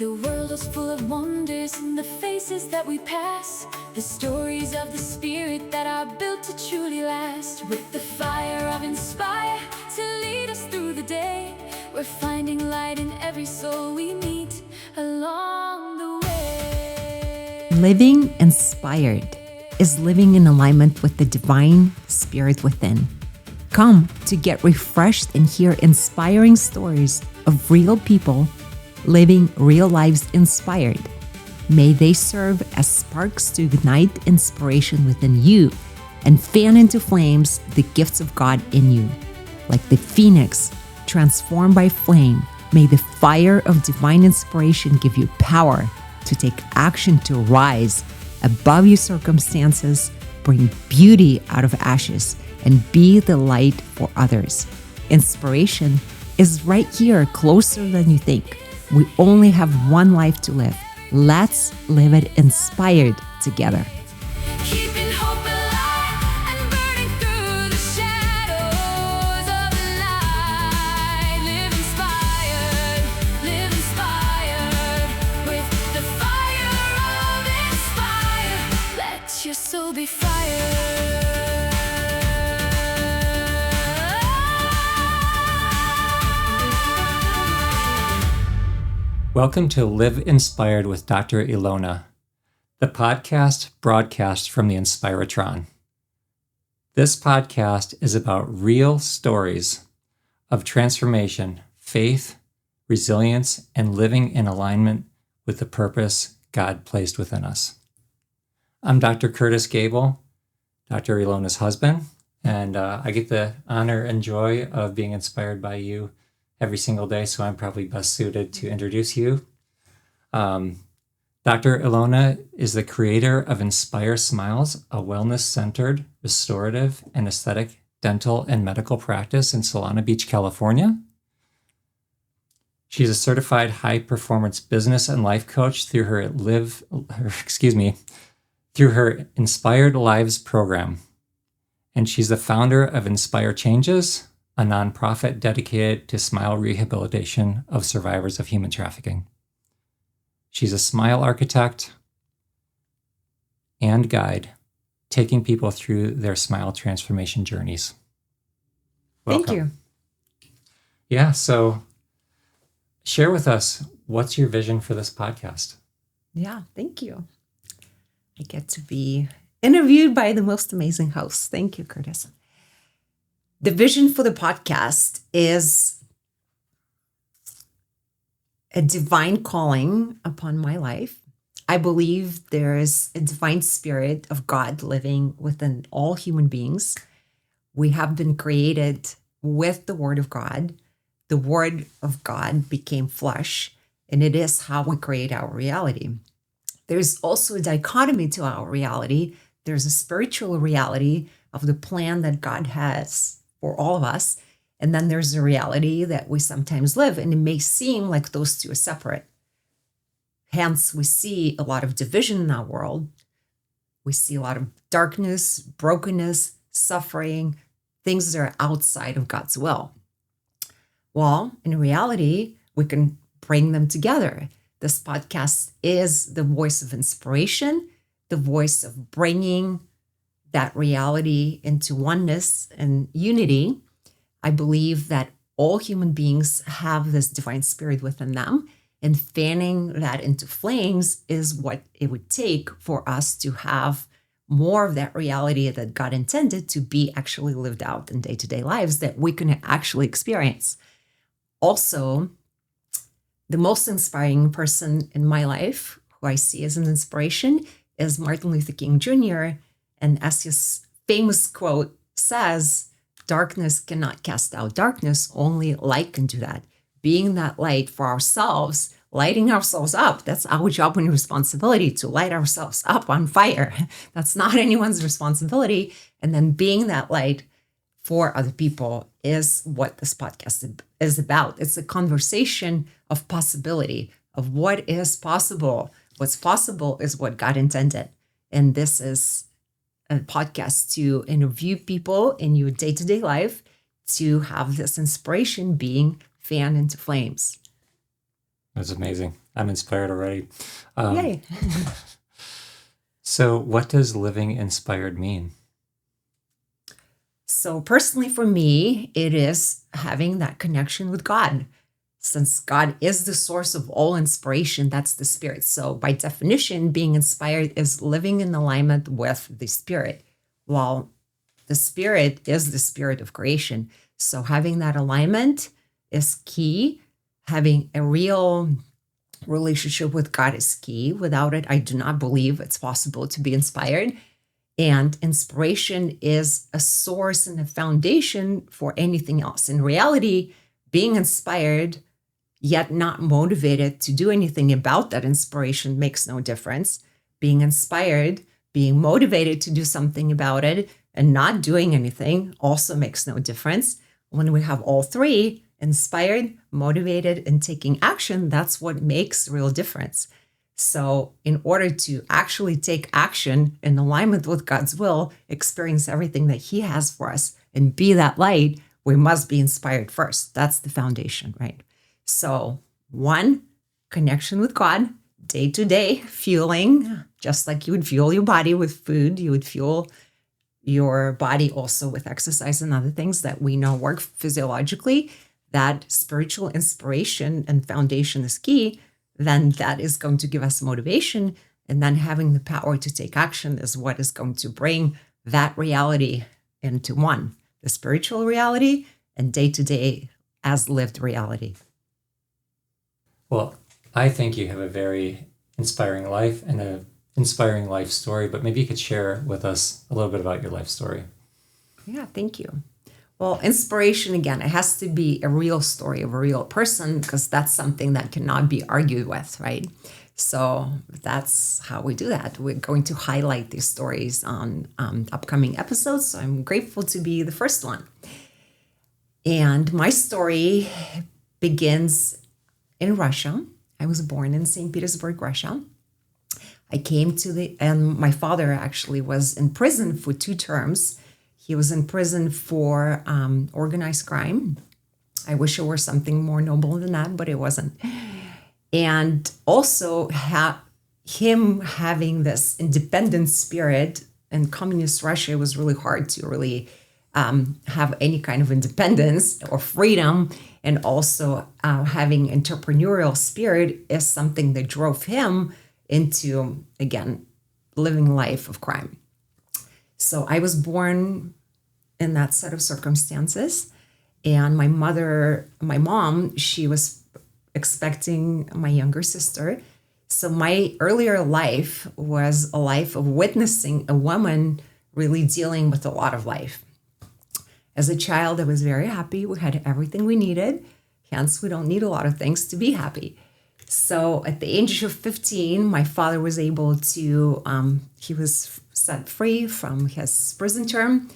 The world is full of wonders in the faces that we pass, the stories of the spirit that are built to truly last. With the fire of Inspire to lead us through the day, we're finding light in every soul we meet along the way. Living inspired is living in alignment with the divine spirit within. Come to get refreshed and hear inspiring stories of real people living real lives inspired. May they serve as sparks to ignite inspiration within you and fan into flames the gifts of God in you. Like the phoenix transformed by flame, may the fire of divine inspiration give you power to take action to rise above your circumstances, bring beauty out of ashes, and be the light for others. Inspiration is right here, closer than you think. We only have one life to live. Let's live it inspired together. Keeping hope alive and burning through the shadows of the light. Live inspired with the fire of Inspire. Let your soul be fired. Welcome to Live Inspired with Dr. Elona, the podcast broadcast from the Inspiratron. This podcast is about real stories of transformation, faith, resilience, and living in alignment with the purpose God placed within us. I'm Dr. Curtis Gable, Dr. Elona's husband, and I get the honor and joy of being inspired by you every single day, so I'm probably best suited to introduce you. Dr. Elona is the creator of Inspire Smiles, a wellness-centered, restorative, and aesthetic dental and medical practice in Solana Beach, California. She's a certified high-performance business and life coach through her Inspired Lives program. And she's the founder of Inspire Changes, a nonprofit dedicated to smile rehabilitation of survivors of human trafficking. She's a smile architect and guide, taking people through their smile transformation journeys. Welcome. Thank you. Yeah, so share with us, what's your vision for this podcast? Yeah, thank you. I get to be interviewed by the most amazing host. Thank you, Curtis. The vision for the podcast is a divine calling upon my life. I believe there is a divine spirit of God living within all human beings. We have been created with the Word of God. The Word of God became flesh, and it is how we create our reality. There's also a dichotomy to our reality. There's a spiritual reality of the plan that God has for all of us. And then there's a reality that we sometimes live, and it may seem like those two are separate. Hence, we see a lot of division in our world. We see a lot of darkness, brokenness, suffering, things that are outside of God's will. Well, in reality, we can bring them together. This podcast is the voice of inspiration, the voice of bringing that reality into oneness and unity. I believe that all human beings have this divine spirit within them, and fanning that into flames is what it would take for us to have more of that reality that God intended to be actually lived out in day-to-day lives that we can actually experience. Also, the most inspiring person in my life, who I see as an inspiration, is Martin Luther King Jr., and as his famous quote says, darkness cannot cast out darkness, only light can do that. Being that light for ourselves, lighting ourselves up, that's our job and responsibility, to light ourselves up on fire. That's not anyone's responsibility. And then being that light for other people is what this podcast is about. It's a conversation of possibility, of what is possible. What's possible is what God intended. And this is a podcast to interview people in your day-to-day life, to have this inspiration being fanned into flames. That's amazing. I'm inspired already. Yay. So what does living inspired mean? So personally for me, it is having that connection with God. Since God is the source of all inspiration, that's the Spirit. So by definition, being inspired is living in alignment with the Spirit, while the Spirit is the spirit of creation. So having that alignment is key. Having a real relationship with God is key. Without it, I do not believe it's possible to be inspired. And inspiration is a source and a foundation for anything else. In reality, being inspired, yet not motivated to do anything about that inspiration makes no difference. Being inspired, being motivated to do something about it, and not doing anything also makes no difference. When we have all three, inspired, motivated, and taking action, that's what makes real difference. So in order to actually take action in alignment with God's will, experience everything that He has for us, and be that light, we must be inspired first. That's the foundation, right? So 1, connection with God, day to day, fueling, just like you would fuel your body with food, you would fuel your body also with exercise and other things that we know work physiologically. That spiritual inspiration and foundation is key. Then that is going to give us motivation. And then having the power to take action is what is going to bring that reality into one, the spiritual reality and day-to-day as lived reality. Well, I think you have a very inspiring life and an inspiring life story, but maybe you could share with us a little bit about your life story. Yeah, thank you. Well, inspiration, again, it has to be a real story of a real person because that's something that cannot be argued with, right? So that's how we do that. We're going to highlight these stories on upcoming episodes. So I'm grateful to be the first one. And my story begins in Russia. I was born in Saint Petersburg, Russia. I came to and my father actually was in prison for 2 terms. He was in prison for organized crime. I wish it were something more noble than that, but it wasn't. And also him having this independent spirit in communist Russia, it was really hard to really have any kind of independence or freedom. And also having entrepreneurial spirit is something that drove him into, again, living life of crime. So I was born in that set of circumstances. And my mom, she was expecting my younger sister. So my earlier life was a life of witnessing a woman really dealing with a lot of life. As a child, I was very happy. We had everything we needed. Hence, we don't need a lot of things to be happy. So at the age of 15, my father was able to, he was set free from his prison term.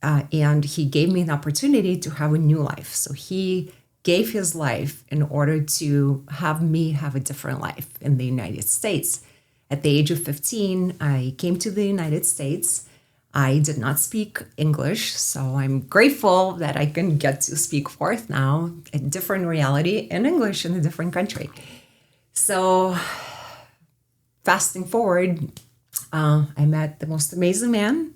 And he gave me an opportunity to have a new life. So he gave his life in order to have me have a different life in the United States. At the age of 15, I came to the United States. I did not speak English, so I'm grateful that I can get to speak forth now, a different reality in English in a different country. So fasting forward, I met the most amazing man.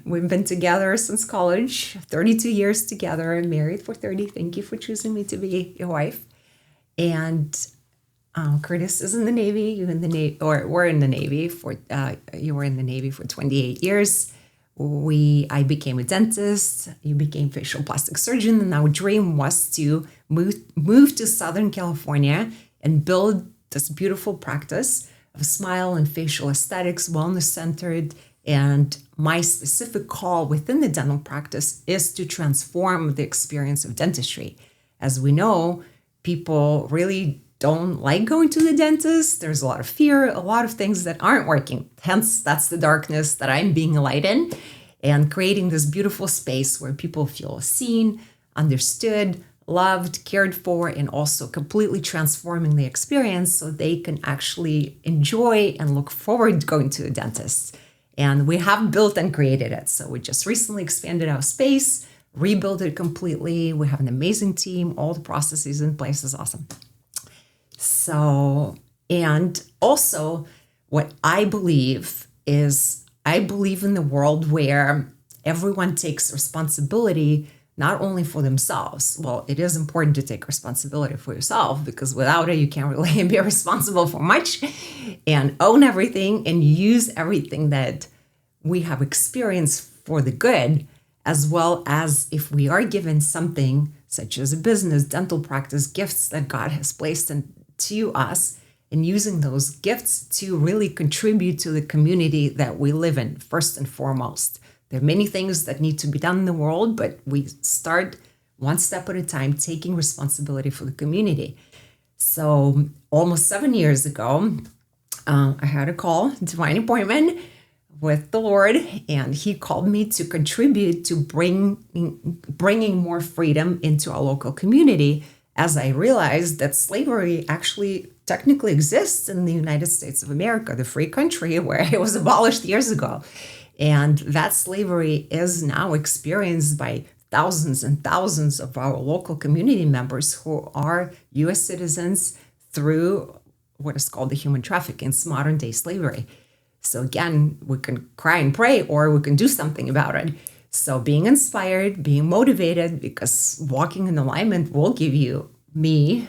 We've been together since college, 32 years together, married for 30. Thank you for choosing me to be your wife. And Curtis is in the Navy. You in the Navy, or we're in the Navy for. You were in the Navy for 28 years. I became a dentist. You became facial plastic surgeon, and our dream was to move to Southern California and build this beautiful practice of smile and facial aesthetics, wellness centered. And my specific call within the dental practice is to transform the experience of dentistry. As we know, people really don't like going to the dentist. There's a lot of fear, a lot of things that aren't working. Hence, that's the darkness that I'm being a light in and creating this beautiful space where people feel seen, understood, loved, cared for, and also completely transforming the experience so they can actually enjoy and look forward to going to the dentist. And we have built and created it. So we just recently expanded our space, rebuilt it completely. We have an amazing team. All the processes in place is awesome. So, and also what I believe is I believe in the world where everyone takes responsibility not only for themselves. Well, it is important to take responsibility for yourself because without it, you can't really be responsible for much and own everything and use everything that we have experienced for the good, as well as if we are given something such as a business, dental practice, gifts that God has placed into us, and using those gifts to really contribute to the community that we live in, first and foremost. There are many things that need to be done in the world, but we start one step at a time, taking responsibility for the community. So almost 7 years ago, I had a call, divine appointment with the Lord, and he called me to contribute to bringing more freedom into our local community, as I realized that slavery actually technically exists in the United States of America, the free country where it was abolished years ago. And that slavery is now experienced by thousands and thousands of our local community members who are U.S. citizens through what is called the human trafficking, it's modern day slavery. So again, we can cry and pray or we can do something about it. So being inspired, being motivated, because walking in alignment will give me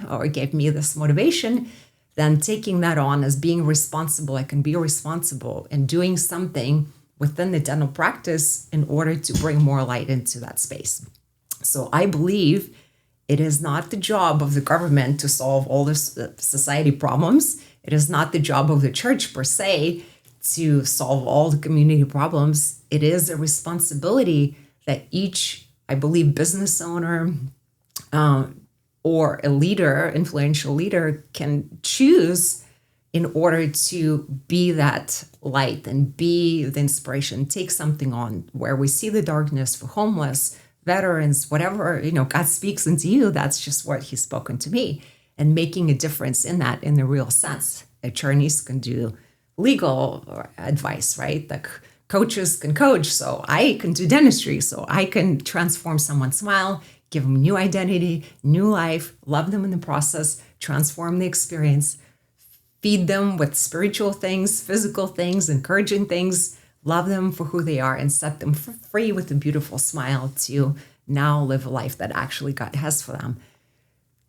this motivation, then taking that on as being responsible. I can be responsible and doing something within the dental practice in order to bring more light into that space. So I believe it is not the job of the government to solve all the society problems. It is not the job of the church per se to solve all the community problems. It is a responsibility that each, I believe, business owner or a leader, influential leader, can choose in order to be that light and be the inspiration, take something on where we see the darkness for homeless, veterans, whatever, God speaks into you, that's just what he's spoken to me, and making a difference in that in the real sense. Attorneys can do legal advice, right? Like coaches can coach, so I can do dentistry, so I can transform someone's smile, give them new identity, new life, love them in the process, transform the experience, feed them with spiritual things, physical things, encouraging things, love them for who they are, and set them free with a beautiful smile to now live a life that actually God has for them.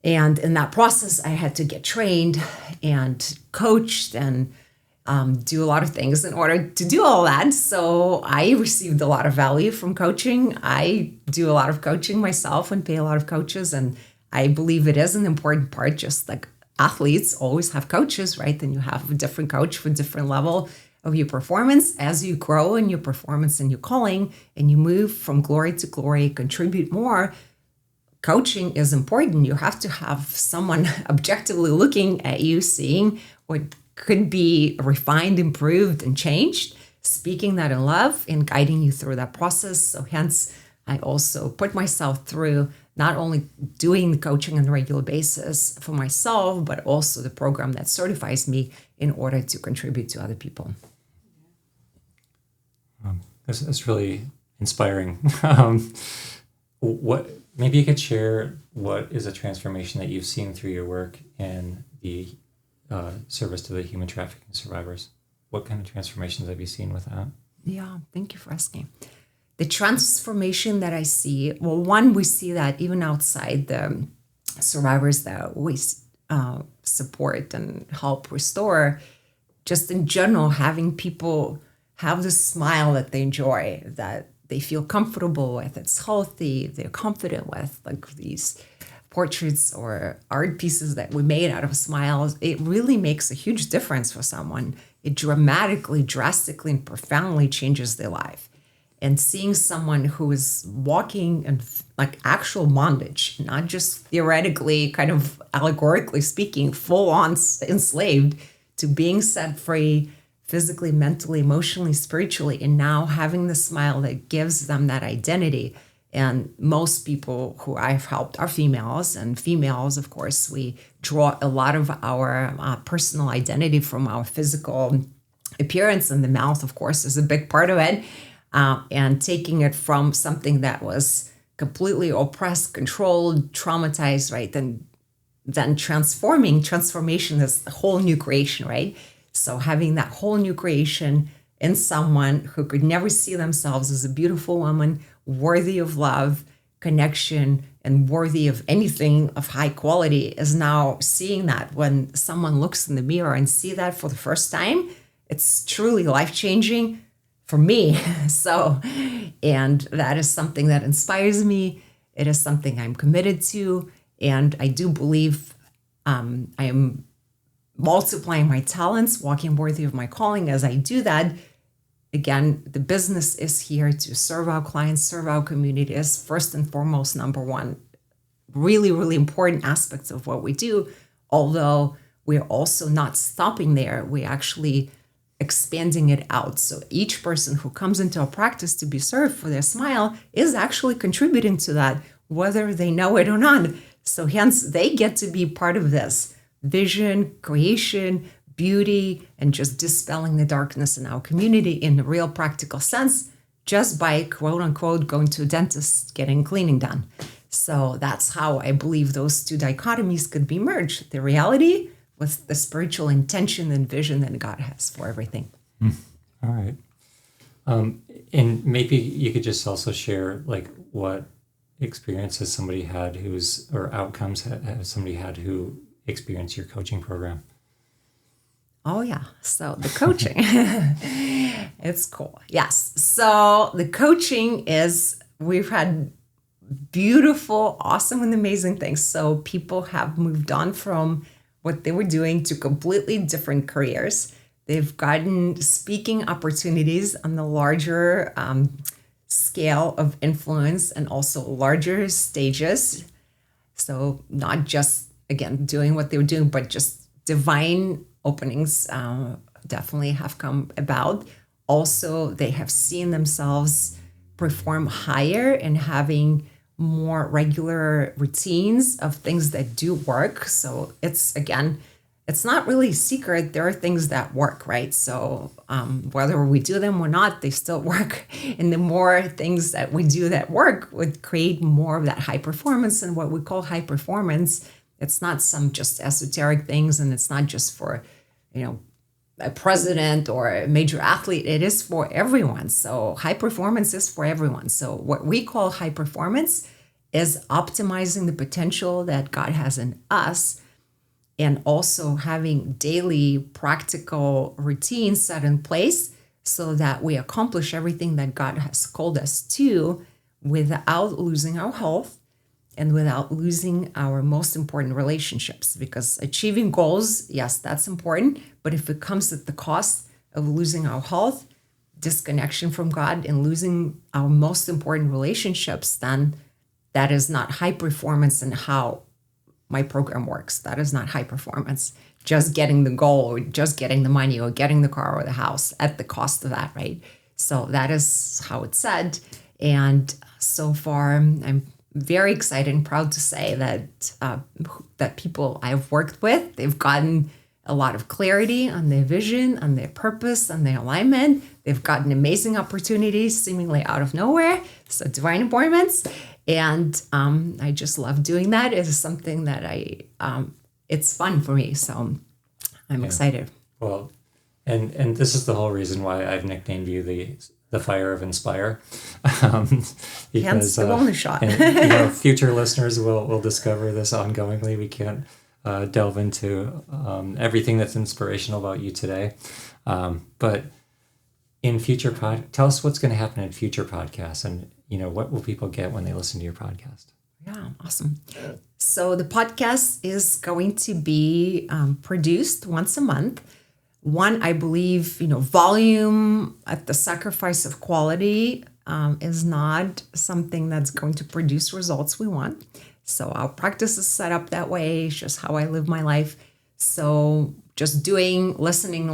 And in that process, I had to get trained and coached and do a lot of things in order to do all that. So I received a lot of value from coaching. I do a lot of coaching myself and pay a lot of coaches. And I believe it is an important part, just like athletes always have coaches, right? Then you have a different coach for different level of your performance. As you grow in your performance and your calling and you move from glory to glory, contribute more, coaching is important. You have to have someone objectively looking at you, seeing what could be refined, improved, and changed, speaking that in love and guiding you through that process. So hence, I also put myself through not only doing the coaching on a regular basis for myself, but also the program that certifies me in order to contribute to other people. That's really inspiring. What maybe you could share what is a transformation that you've seen through your work in the service to the human trafficking survivors? What kind of transformations have you seen with that? Yeah, thank you for asking. The transformation that I see, well, one, we see that even outside the survivors that we support and help restore, just in general, having people have the smile that they enjoy, that they feel comfortable with, it's healthy, they're confident with, like these portraits or art pieces that we made out of smiles, it really makes a huge difference for someone. It drastically, and profoundly changes their life. And seeing someone who is walking in like actual bondage, not just theoretically, kind of allegorically speaking, full on enslaved, to being set free physically, mentally, emotionally, spiritually, and now having the smile that gives them that identity. And most people who I've helped are females, and females, of course, we draw a lot of our personal identity from our physical appearance, and the mouth, of course, is a big part of it. And taking it from something that was completely oppressed, controlled, traumatized, right? Then then transformation is a whole new creation, right? So having that whole new creation in someone who could never see themselves as a beautiful woman, worthy of love, connection, and worthy of anything of high quality is now seeing that when someone looks in the mirror and see that for the first time, it's truly life-changing for me. So, and that is something that inspires me. It is something I'm committed to. And I do believe I am multiplying my talents, walking worthy of my calling as I do that. Again, the business is here to serve our clients, serve our community as first and foremost, number one. Really, really important aspects of what we do. Although we're also not stopping there, we're actually expanding it out. So each person who comes into our practice to be served for their smile is actually contributing to that, whether they know it or not. So hence, they get to be part of this vision, creation, beauty, and just dispelling the darkness in our community in a real practical sense, just by quote unquote going to a dentist, getting cleaning done. So that's how I believe those two dichotomies could be merged. The reality with the spiritual intention and vision that God has for everything. All right. And maybe you could just also share like what experiences somebody had or outcomes has somebody had who experienced your coaching program. Oh, yeah. So the coaching, it's cool. Yes. So the coaching we've had beautiful, awesome, and amazing things. So people have moved on from what they were doing to completely different careers. They've gotten speaking opportunities on the larger scale of influence and also larger stages. So not just, again, doing what they were doing, but just divine openings definitely have come about. Also, they have seen themselves perform higher and having more regular routines of things that do work. So it's not really a secret. There are things that work, right? So whether we do them or not, they still work. And the more things that we do that work would create more of that high performance. And what we call high performance, it's not some just esoteric things, and it's not just for, a president or a major athlete. It is for everyone. So high performance is for everyone. So what we call high performance is optimizing the potential that God has in us, and also having daily practical routines set in place so that we accomplish everything that God has called us to without losing our health and without losing our most important relationships. Because achieving goals, yes, that's important, but if it comes at the cost of losing our health, disconnection from God, and losing our most important relationships, then that is not high performance in how my program works. That is not high performance. Just getting the goal or just getting the money or getting the car or the house at the cost of that, right? So that is how it's said. And so far, I'm very excited and proud to say that people I've worked with, they've gotten a lot of clarity on their vision, on their purpose, on their alignment. They've gotten amazing opportunities seemingly out of nowhere. So divine appointments. And I just love doing that. It is something that it's fun for me. So I'm excited. Well, and this is the whole reason why I've nicknamed you the Fire of Inspire. Because hence the wellness shot. And, future listeners will discover this ongoingly. We can't delve into everything that's inspirational about you today. But in future tell us what's going to happen in future podcasts, and what will people get when they listen to your podcast? Yeah, awesome. So the podcast is going to be produced once a month. One, I believe, volume at the sacrifice of quality is not something that's going to produce results we want. So our practice is set up that way. It's just how I live my life. So just listening,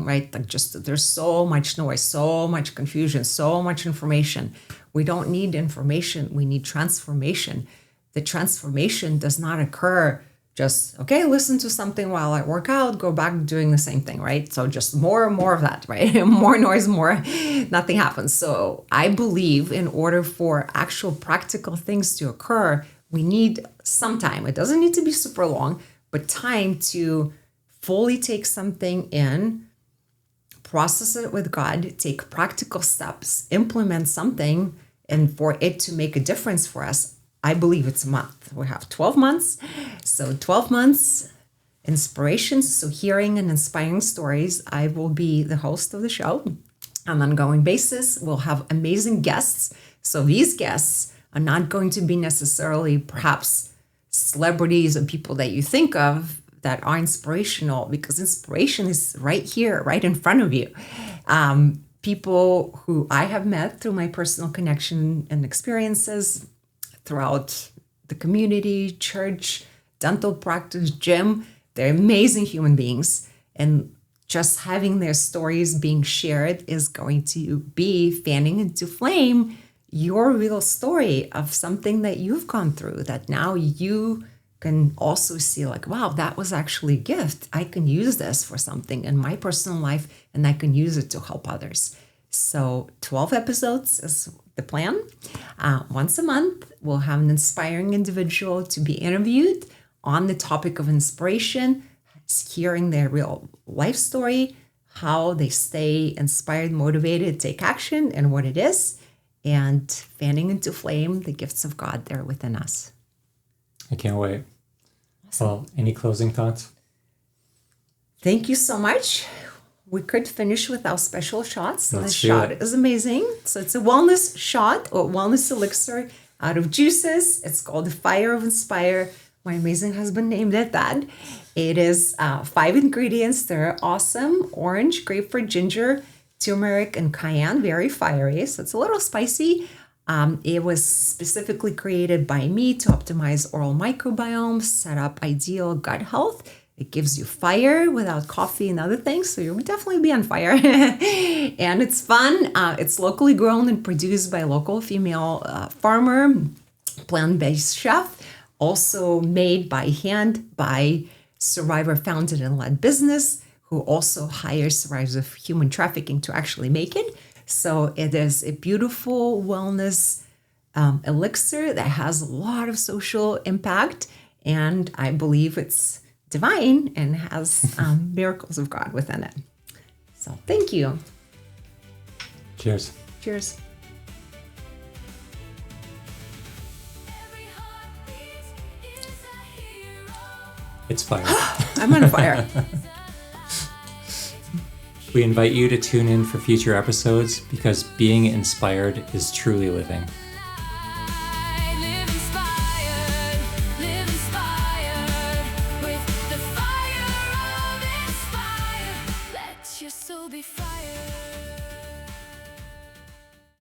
right? Like there's so much noise, so much confusion, so much information. We don't need information. We need transformation. The transformation does not occur just, listen to something while I work out, go back doing the same thing, right? So just more and more of that, right? More noise, nothing happens. So I believe in order for actual practical things to occur, We need some time. It doesn't need to be super long, but time to fully take something in, process it with God, take practical steps, implement something, and for it to make a difference for us. I believe it's a month. We have 12 months. So 12 months, inspirations. So hearing and inspiring stories. I will be the host of the show on an ongoing basis. We'll have amazing guests. So these guests are not going to be necessarily perhaps celebrities and people that you think of that are inspirational, because inspiration is right here, right in front of you. People who I have met through my personal connection and experiences throughout the community, church, dental practice, gym. They're amazing human beings. And just having their stories being shared is going to be fanning into flame your real story of something that you've gone through, that now you can also see like, wow, that was actually a gift. I can use this for something in my personal life, and I can use it to help others. So 12 episodes is the plan. Once a month, we'll have an inspiring individual to be interviewed on the topic of inspiration, hearing their real life story, how they stay inspired, motivated, take action, and what it is, and fanning into flame the gifts of God there within us. I can't wait. Awesome. Well, any closing thoughts? Thank you so much. We could finish with our special shots. So Let's this do shot it. is amazing. So it's a wellness shot or wellness elixir out of juices. It's called the Fire of Inspire. My amazing husband named it that. It is 5 ingredients. They're awesome. Orange, grapefruit, ginger, turmeric, and cayenne. Very fiery. So it's a little spicy. It was specifically created by me to optimize oral microbiome, set up ideal gut health. It gives you fire without coffee and other things, so you'll definitely be on fire. And it's fun. It's locally grown and produced by a local female farmer, plant-based chef, also made by hand by survivor-founded and led business, who also hires survivors of human trafficking to actually make it. So it is a beautiful wellness elixir that has a lot of social impact, and I believe it's divine and has miracles of God within it. So thank you. Cheers. Cheers. Every heartbeat is a hero. It's fire. I'm on fire. We invite you to tune in for future episodes because being inspired is truly living. Live inspired with the fire of inspire. Let your soul be fired.